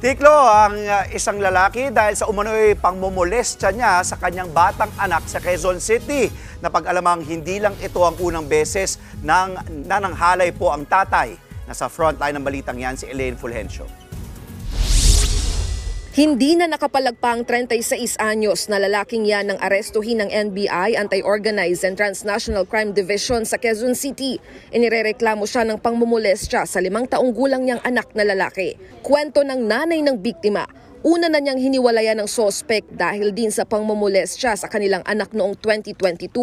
Tiklo ang isang lalaki dahil sa umano'y pangmomolestya niya sa kanyang batang anak sa Quezon City. Napag-alamang hindi lang ito ang unang beses nang nananghalay po ang tatay. Nasa frontline ng balitang yan si Elaine Fulgencio. Hindi na nakapalagpang 36 anyos na lalaking yan ng arestuhin ng NBI, Anti-Organized and Transnational Crime Division sa Quezon City. Inirereklamo siya ng pangmomolestya sa 5 taong gulang niyang anak na lalaki. Kwento ng nanay ng biktima. Una na niyang hiniwalayan ng sospek dahil din sa pangmomolestya sa kanilang anak noong 2022.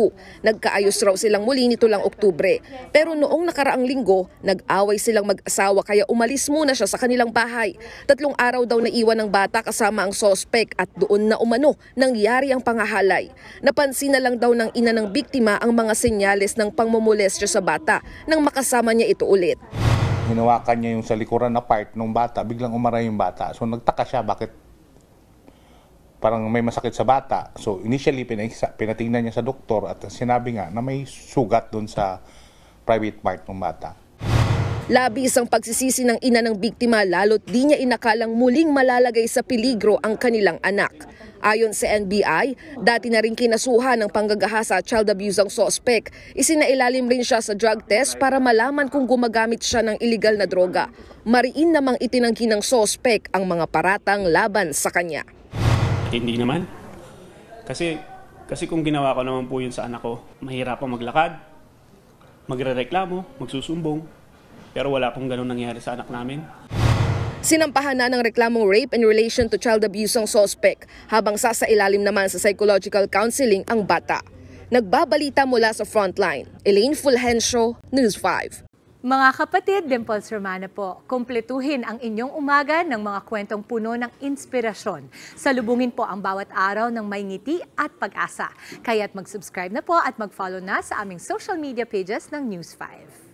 Nagkaayos raw silang muli nito lang Oktubre. Pero noong nakaraang linggo, nag-away silang mag-asawa kaya umalis muna siya sa kanilang bahay. 3 araw daw naiwan ng bata kasama ang sospek at doon na umano nangyari ang pangahalay. Napansin na lang daw ng ina ng biktima ang mga senyales ng pangmomolestya sa bata nang makasama niya ito ulit. Hinawakan niya yung sa likuran na part ng bata, biglang umaray yung bata. So nagtaka siya bakit parang may masakit sa bata. So initially pinatingnan niya sa doktor at sinabi nga na may sugat doon sa private part ng bata. Labis ang pagsisisi ng ina ng biktima lalo't di niya inakalang muling malalagay sa peligro ang kanilang anak. Ayon sa NBI, dati na rin kinasuhan ng panggagahasa at child abuse ang sospek. Isinailalim rin siya sa drug test para malaman kung gumagamit siya ng iligal na droga. Mariin namang itinanggi ng sospek ang mga paratang laban sa kanya. Hindi naman. Kasi kung ginawa ko naman po yun sa anak ko, mahirapang maglakad, magrereklamo, magsusumbong. Pero wala pong ganun nangyari sa anak namin. Sinampahan na ng reklamong rape in relation to child abuse ang sospek, habang sasailalim naman sa psychological counseling ang bata. Nagbabalita mula sa Frontline, Elaine Fulgencio, News 5. Mga kapatid, Dimples Romana po, kumpletuhin ang inyong umaga ng mga kwentong puno ng inspirasyon. Salubungin po ang bawat araw ng may ngiti at pag-asa. Kaya't mag-subscribe na po at mag-follow na sa aming social media pages ng News 5.